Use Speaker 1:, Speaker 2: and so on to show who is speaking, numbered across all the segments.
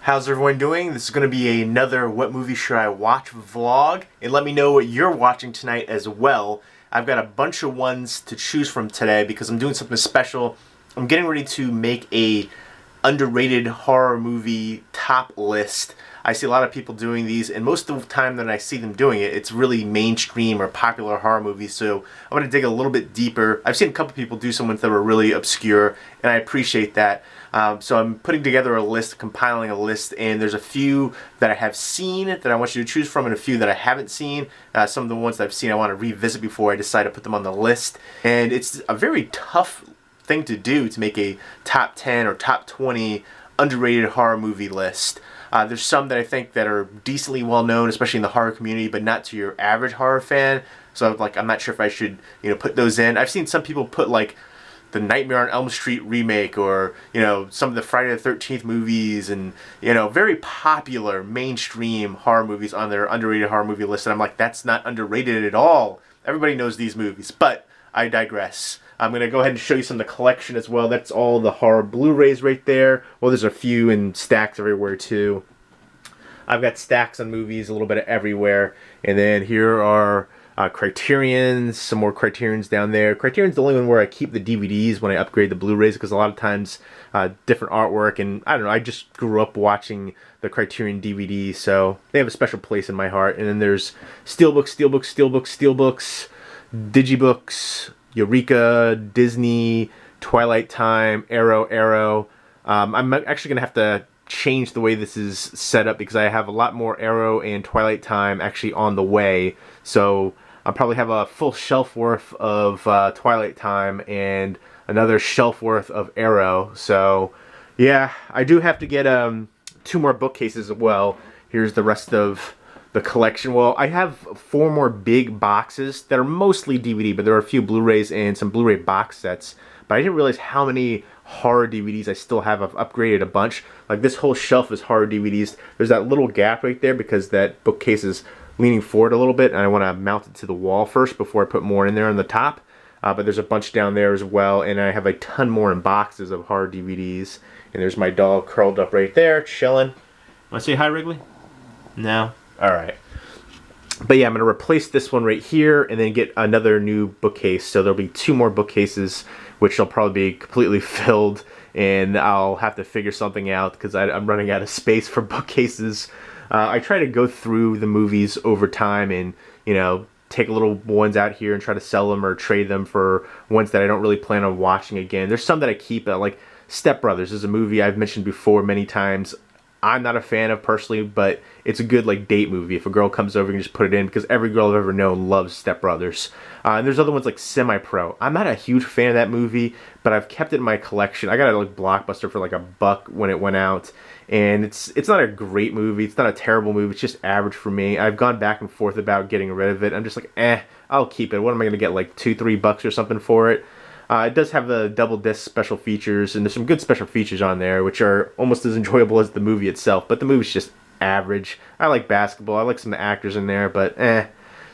Speaker 1: How's everyone doing? This is going to be another What Movie Should I Watch vlog, and let me know what you're watching tonight as well. I've got a bunch of ones to choose from today because I'm doing something special. I'm getting ready to make a underrated horror movie top list. I see a lot of people doing these, and most of the time that I see them doing it, it's really mainstream or popular horror movies, so I'm going to dig a little bit deeper. I've seen a couple people do some ones that were really obscure, and I appreciate that. So I'm putting together a list, compiling a list, and there's a few that I have seen that I want you to choose from and a few that I haven't seen. Some of the ones that I've seen I want to revisit before I decide to put them on the list. And it's a very tough thing to do, to make a top 10 or top 20 underrated horror movie list. There's some that I think that are decently well known, especially in the horror community, but not to your average horror fan. So I'm not sure if I should put those in. I've seen some people put like the Nightmare on Elm Street remake, or some of the Friday the 13th movies, and very popular mainstream horror movies on their underrated horror movie list, and I'm like, that's not underrated at all. Everybody knows these movies, but I digress. I'm going to go ahead and show you some of the collection as well. That's all the horror Blu-rays right there. Well, there's a few in stacks everywhere too. I've got stacks on movies, a little bit of everywhere. And then here are Criterions, some more Criterions down there. Criterion's the only one where I keep the DVDs when I upgrade the Blu-rays, because a lot of times different artwork, and I don't know, I just grew up watching the Criterion DVDs, so they have a special place in my heart. And then there's Steelbooks, Steelbooks, Steelbooks, Steelbooks, Digibooks, Eureka, Disney, Twilight Time, Arrow. I'm actually going to have to change the way this is set up, because I have a lot more Arrow and Twilight Time actually on the way. So I'll probably have a full shelf worth of Twilight Time and another shelf worth of Arrow. So yeah, I do have to get 2 more bookcases as well. Here's the rest of the collection. Well, I have 4 more big boxes that are mostly DVD, but there are a few Blu-rays and some Blu-ray box sets. But I didn't realize how many horror DVDs I still have. I've upgraded a bunch. Like, this whole shelf is horror DVDs. There's that little gap right there because that bookcase is leaning forward a little bit, and I want to mount it to the wall first before I put more in there on the top. But there's a bunch down there as well, and I have a ton more in boxes of horror DVDs. And there's my dog curled up right there, chilling. Want to say hi, Wrigley? No? Alright. But yeah, I'm going to replace this one right here and then get another new bookcase. So there'll be 2 more bookcases, which will probably be completely filled, and I'll have to figure something out because I'm running out of space for bookcases. I try to go through the movies over time and, take little ones out here and try to sell them or trade them for ones that I don't really plan on watching again. There's some that I keep, like Step Brothers is a movie I've mentioned before many times. I'm not a fan of personally, but it's a good date movie. If a girl comes over, you can just put it in, because every girl I've ever known loves Step Brothers. And there's other ones like Semi-Pro. I'm not a huge fan of that movie, but I've kept it in my collection. I got it Blockbuster for $1 when it went out, and it's not a great movie. It's not a terrible movie. It's just average for me. I've gone back and forth about getting rid of it. I'm just like, I'll keep it. What am I going to get, $2-3 or something for it? It does have the double disc special features, and there's some good special features on there, which are almost as enjoyable as the movie itself, but the movie's just average. I like basketball, I like some of the actors in there, but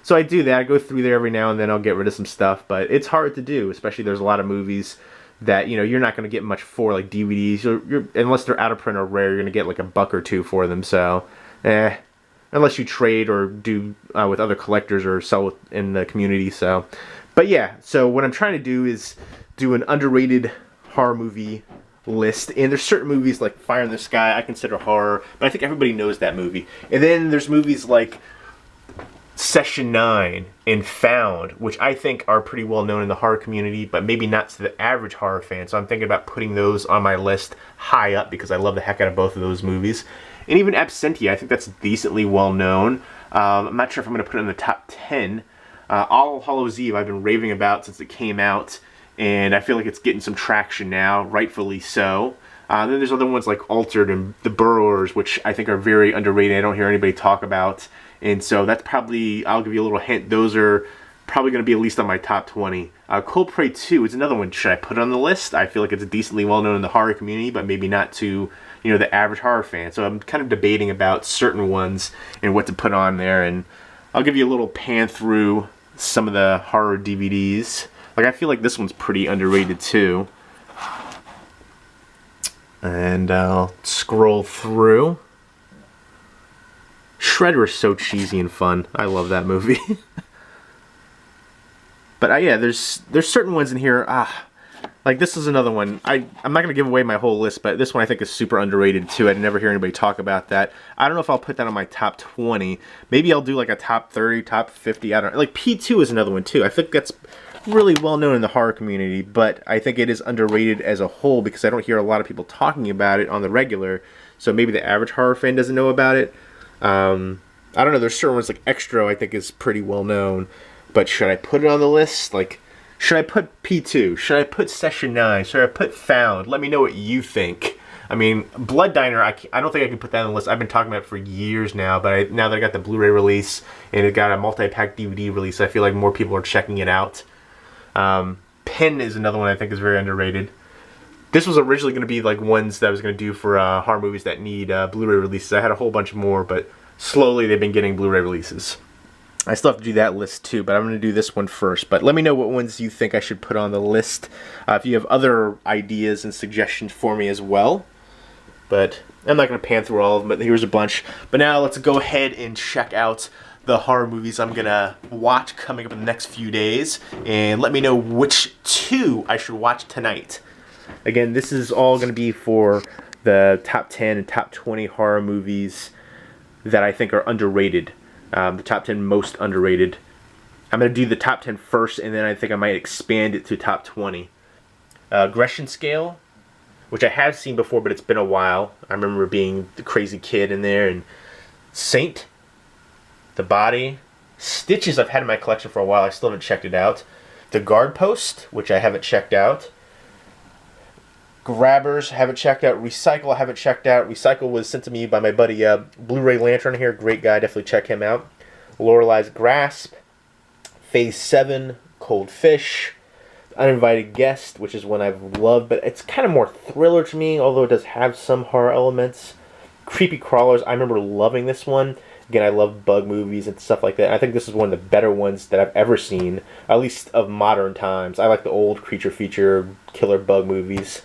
Speaker 1: So I do that, I go through there every now and then, I'll get rid of some stuff, but it's hard to do, especially there's a lot of movies that, you're not going to get much for, like DVDs, unless they're out of print or rare, you're going to get $1 or $2 for them, so, unless you trade or do with other collectors or sell in the community, so. But yeah, so what I'm trying to do is do an underrated horror movie list. And there's certain movies like Fire in the Sky I consider horror, but I think everybody knows that movie. And then there's movies like Session 9 and Found, which I think are pretty well known in the horror community, but maybe not to the average horror fan. So I'm thinking about putting those on my list high up, because I love the heck out of both of those movies. And even Absentia, I think that's decently well known. I'm not sure if I'm going to put it in the top 10. All Hallows Eve I've been raving about since it came out, and I feel like it's getting some traction now, rightfully so. Then there's other ones like Altered and The Burrowers, which I think are very underrated. I don't hear anybody talk about, and so that's probably, I'll give you a little hint, those are probably going to be at least on my top 20. Cold Prey 2 is another one. Should I put it on the list? I feel like it's decently well known in the horror community, but maybe not to the average horror fan. So I'm kind of debating about certain ones and what to put on there, and I'll give you a little pan through some of the horror DVDs. I feel like this one's pretty underrated too. And I'll scroll through. Shredder is so cheesy and fun. I love that movie. But yeah, there's certain ones in here. Like this is another one. I'm not gonna give away my whole list, but this one I think is super underrated too. I never hear anybody talk about that. I don't know if I'll put that on my top 20. Maybe I'll do like a top 30, top 50. I don't know. Like P2 is another one too. I think that's really well known in the horror community, but I think it is underrated as a whole because I don't hear a lot of people talking about it on the regular. So maybe the average horror fan doesn't know about it. I don't know. There's certain ones like Extra I think is pretty well known, but should I put it on the list? Like, should I put P2? Should I put Session 9? Should I put Found? Let me know what you think. I mean, Blood Diner, I don't think I can put that on the list. I've been talking about it for years now, but now that I got the Blu-ray release and it got a multi-pack DVD release, I feel like more people are checking it out. Pen is another one I think is very underrated. This was originally going to be like ones that I was going to do for horror movies that need Blu-ray releases. I had a whole bunch more, but slowly they've been getting Blu-ray releases. I still have to do that list too, but I'm going to do this one first. But let me know what ones you think I should put on the list. If you have other ideas and suggestions for me as well. But I'm not going to pan through all of them, but here's a bunch. But now let's go ahead and check out the horror movies I'm going to watch coming up in the next few days. And let me know which two I should watch tonight. Again, this is all going to be for the top 10 and top 20 horror movies that I think are underrated. The top 10 most underrated. I'm going to do the top 10 first, and then I think I might expand it to top 20. Aggression Scale, which I have seen before, but it's been a while. I remember being the crazy kid in there. And Saint, The Body, Stitches I've had in my collection for a while. I still haven't checked it out. The Guard Post, which I haven't checked out. Grabbers, haven't checked out. Recycle, I haven't checked out. Recycle was sent to me by my buddy Blu-ray Lantern here. Great guy, definitely check him out. Lorelei's Grasp. Phase 7, Cold Fish. Uninvited Guest, which is one I've loved, but it's kind of more thriller to me, although it does have some horror elements. Creepy Crawlers, I remember loving this one. Again, I love bug movies and stuff like that. I think this is one of the better ones that I've ever seen, at least of modern times. I like the old creature feature, killer bug movies.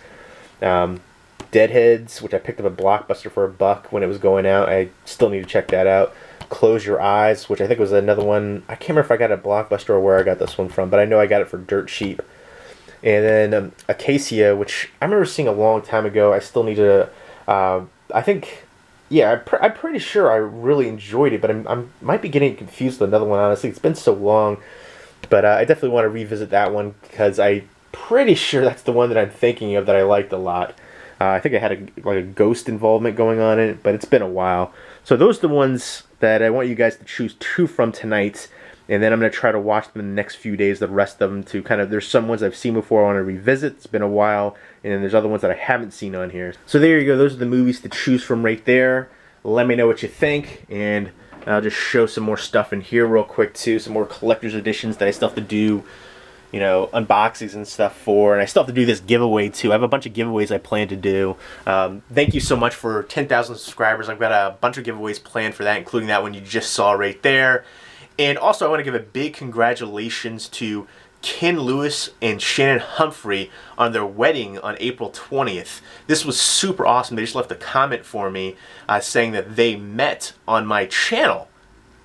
Speaker 1: Deadheads, which I picked up at Blockbuster for $1 when it was going out. I still need to check that out. Close Your Eyes, which I think was another one. I can't remember if I got it at Blockbuster or where I got this one from, but I know I got it for dirt cheap. And then Acacia, which I remember seeing a long time ago. I still need to, I think, yeah, I'm pretty sure I really enjoyed it, but I might be getting confused with another one, honestly. It's been so long, but I definitely want to revisit that one because I'm pretty sure that's the one that I'm thinking of that I liked a lot. I think I had like a ghost involvement going on in it, but it's been a while. So those are the ones that I want you guys to choose two from tonight. And then I'm going to try to watch them in the next few days, the rest of them, to kind of, there's some ones I've seen before I want to revisit. It's been a while. And then there's other ones that I haven't seen on here. So there you go. Those are the movies to choose from right there. Let me know what you think. And I'll just show some more stuff in here real quick too. Some more collector's editions that I still have to do, you know, unboxings and stuff for. And I still have to do this giveaway too. I have a bunch of giveaways I plan to do. Thank you so much for 10,000 subscribers. I've got a bunch of giveaways planned for that, including that one you just saw right there. And also, I want to give a big congratulations to Ken Lewis and Shannon Humphrey on their wedding on April 20th. This was super awesome. They just left a comment for me saying that they met on my channel.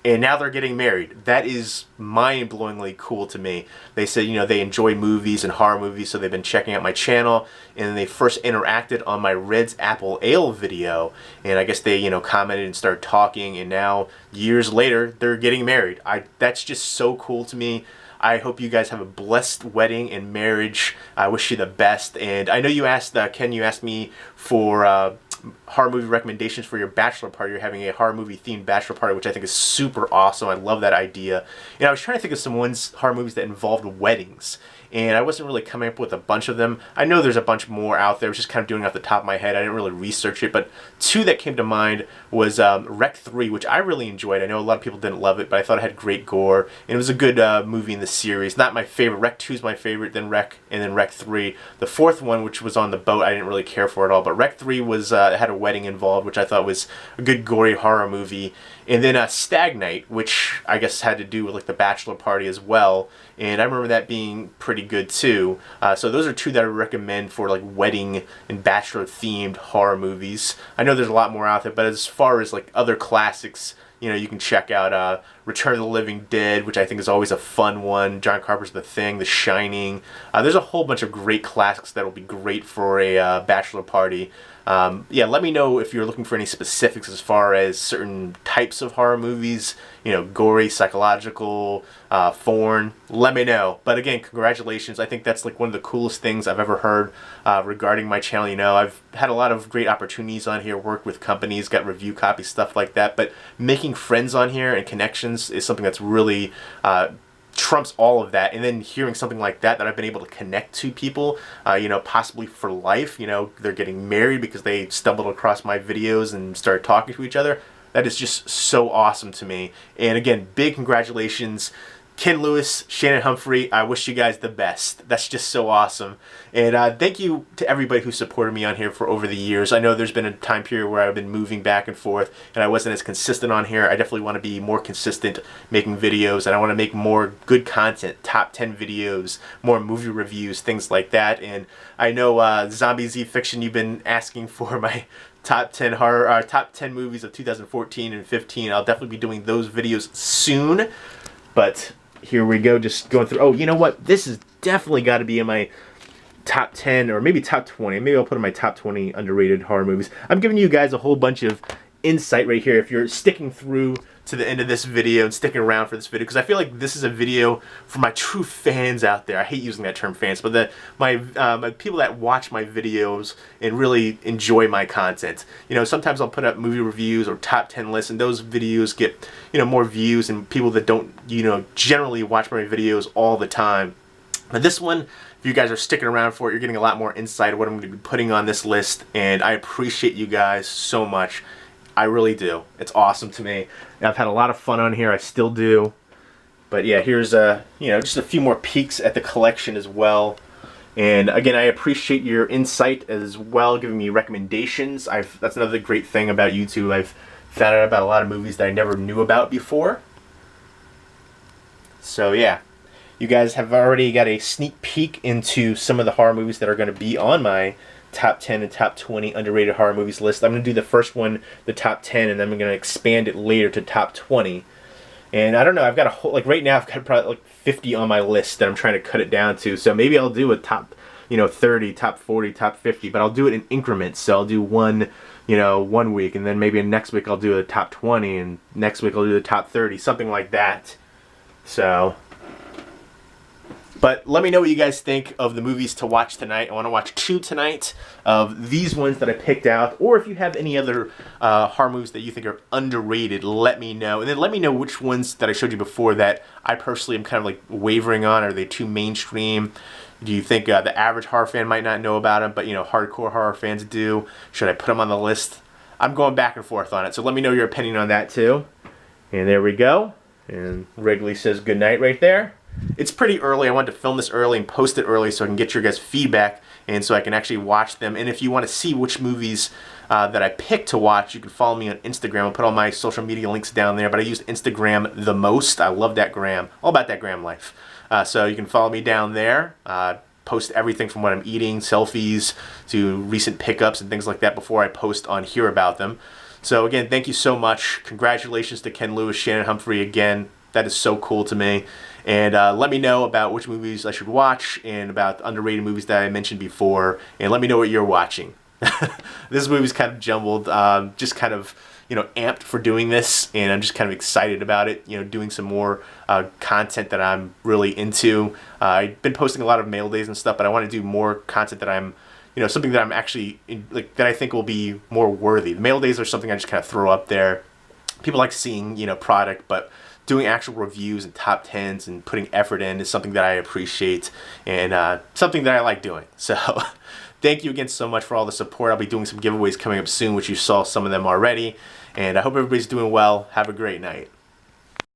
Speaker 1: And now they're getting married. That is mind-blowingly cool to me. They said, you know, they enjoy movies and horror movies, so they've been checking out my channel. And they first interacted on my Red's Apple Ale video. And I guess they, you know, commented and started talking. And now, years later, they're getting married. That's just so cool to me. I hope you guys have a blessed wedding and marriage. I wish you the best. And I know you asked, Ken, you asked me for horror movie recommendations for your bachelor party. You're having a horror movie themed bachelor party, which I think is super awesome. I love that idea. And I was trying to think of some horror movies that involved weddings, and I wasn't really coming up with a bunch of them. I know there's a bunch more out there. I was just kind of doing it off the top of my head. I didn't really research it, but two that came to mind was Rec 3, which I really enjoyed. I know a lot of people didn't love it, but I thought it had great gore, and it was a good movie in the series. Not my favorite. Rec 2 is my favorite, then Rec, and then Rec 3. The fourth one, which was on the boat, I didn't really care for at all, but Rec 3 was had a wedding involved, which I thought was a good gory horror movie. And then Stag Night, which I guess had to do with like the bachelor party as well. And I remember that being pretty pretty good too. So those are two that I recommend for like wedding and bachelor themed horror movies. I know there's a lot more out there, but as far as like other classics, you know, you can check out Return of the Living Dead, which I think is always a fun one. John Carpenter's The Thing, The Shining. There's a whole bunch of great classics that will be great for a bachelor party. Yeah, let me know if you're looking for any specifics as far as certain types of horror movies, you know, gory, psychological, foreign. Let me know. But again, congratulations. I think that's like one of the coolest things I've ever heard regarding my channel. You know, I've had a lot of great opportunities on here, worked with companies, got review copies, stuff like that. But making friends on here and connections is something that's really trumps all of that. And then hearing something like that I've been able to connect to people, you know, possibly for life. You know, they're getting married because they stumbled across my videos and started talking to each other. That is just so awesome to me. And again, big congratulations, Ken Lewis, Shannon Humphrey. I wish you guys the best. That's just so awesome. And thank you to everybody who supported me on here for over the years. I know there's been a time period where I've been moving back and forth and I wasn't as consistent on here. I definitely want to be more consistent making videos, and I want to make more good content, top 10 videos, more movie reviews, things like that. And I know Zombie Z Fiction, you've been asking for my top 10 horror, top 10 movies of 2014 and 15. I'll definitely be doing those videos soon. But here we go, just going through. Oh, you know what? This has definitely got to be in my top 10 or maybe top 20. Maybe I'll put in my top 20 underrated horror movies. I'm giving you guys a whole bunch of insight right here if you're sticking through to the end of this video and sticking around for this video, because I feel like this is a video for my true fans out there. I hate using that term fans, but my people that watch my videos and really enjoy my content. You know, sometimes I'll put up movie reviews or top 10 lists, and those videos get, you know, more views, and people that don't, you know, generally watch my videos all the time. But this one, if you guys are sticking around for it, you're getting a lot more insight of what I'm going to be putting on this list, and I appreciate you guys so much. I really do. It's awesome to me. I've had a lot of fun on here. I still do. But yeah, here's you know, just a few more peeks at the collection as well. And again, I appreciate your insight as well, giving me recommendations. That's another great thing about YouTube. I've found out about a lot of movies that I never knew about before. So yeah, you guys have already got a sneak peek into some of the horror movies that are going to be on my top 10 and top 20 underrated horror movies list. I'm going to do the first one, the top 10, and then I'm going to expand it later to top 20. And I don't know, I've got a whole, like right now I've got probably like 50 on my list that I'm trying to cut it down to. So maybe I'll do a top, you know, 30, top 40, top 50, but I'll do it in increments. So I'll do one, you know, 1 week, and then maybe next week I'll do the top 20, and next week I'll do the top 30, something like that. So, but let me know what you guys think of the movies to watch tonight. I want to watch 2 tonight of these ones that I picked out. Or if you have any other horror movies that you think are underrated, let me know. And then let me know which ones that I showed you before that I personally am kind of like wavering on. Are they too mainstream? Do you think the average horror fan might not know about them, but you know, hardcore horror fans do? Should I put them on the list? I'm going back and forth on it. So let me know your opinion on that too. And there we go. And Wrigley says good night right there. It's pretty early. I wanted to film this early and post it early so I can get your guys' feedback and so I can actually watch them. And if you want to see which movies that I picked to watch, you can follow me on Instagram. I'll put all my social media links down there, but I use Instagram the most. I love that gram. All about that gram life. So you can follow me down there. Post everything from what I'm eating, selfies, to recent pickups and things like that before I post on here about them. So again, thank you so much. Congratulations to Ken Lewis, Shannon Humphrey again. That is so cool to me. And let me know about which movies I should watch and about the underrated movies that I mentioned before. And let me know what you're watching. This movie's kind of jumbled. Just kind of, you know, amped for doing this. And I'm just kind of excited about it. You know, doing some more content that I'm really into. I've been posting a lot of mail days and stuff, but I want to do more content that I'm, you know, something that I'm actually, like, that I think will be more worthy. The mail days are something I just kind of throw up there. People like seeing, you know, product, but doing actual reviews and top 10s and putting effort in is something that I appreciate and something that I like doing. So thank you again so much for all the support. I'll be doing some giveaways coming up soon, which you saw some of them already. And I hope everybody's doing well. Have a great night.